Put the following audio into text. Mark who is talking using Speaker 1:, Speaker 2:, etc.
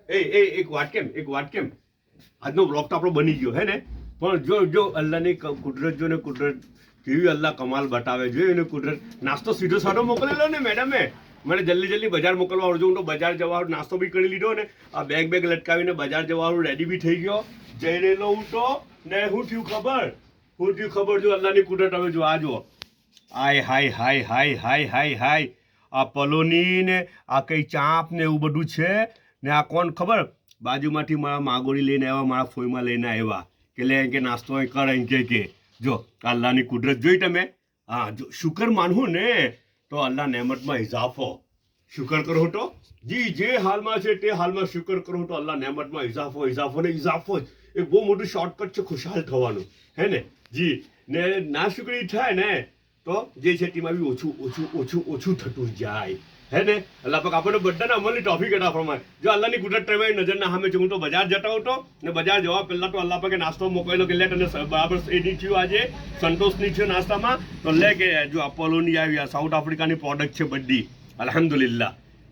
Speaker 1: એક વાત કેમ આજનો બ્લોગ તો આપણો બની ગયો હે ને, પણ જો અલ્લાહની કુદરત જો ને કુદરત કેવી અલ્લાહ કમાલ બતાવે, જો એને કુદરત નાસ્તો સીધો સાધો મોકલેલો ને મેડમે, મને જલ્દી બજાર મોકલવા આવજો. હું તો બજાર જવાનું નાસ્તો બી કરી લીધો ને, આ બેગ લટકાવીને બજાર જવાનું રેડી બી થઈ ગયો, જઈ રહેલો હું તો. ને શું થયું ખબર જો અલ્લાહની કુદરત હવે જો આ જો હાય હાય હાય હાય હાય હાય હાય આ પલોની ને આ કઈ ચાંપ ને એવું બધું છે ને. આ કોણ ખબર, બાજુમાંથી મારા માગોડી લઈને આવ્યા, મારા ફોઈમાં લઈને આવ્યા કે લે કે નાસ્તો અહીં કર કે જો અલ્લાહની કુદરત જોઈ તમે. હા જો શુકર માનવું ને તો અલ્લાહ નેમતમાં ઇઝાફો, શુકર કરો તો જી જે હાલમાં છે તે હાલમાં શુકર કરો તો અલ્લાહ નેમતમાં ઇઝાફો ને ઇઝાફો એક બહુ મોટું શોર્ટકટ છે ખુશહાલ થવાનું, હે ને જી. ને ના શુકરી થાય ને તો જે છે તેમાં બી ઓછું થતું જાય, હે ને. અલ્લાહ પાક આપણને બધાને અમલની ટોફીક હતા પ્રમાણે જો અલ્લાહની કુદરત તમારી નજરના સામે છે. હું તો બજાર જતો હતો ને બજાર જવા પહેલા તો અલ્લાહ પાકે નાસ્તો મોકલેલો કે લે તને બરાબર એની થયું આજે સંતોષની થયું નાસ્તામાં, તો લે કે જો અપોલોની આવી સાઉથ આફ્રિકાની પ્રોડક્ટ છે બધી, અલ્હમ્દુલિલ્લાહ.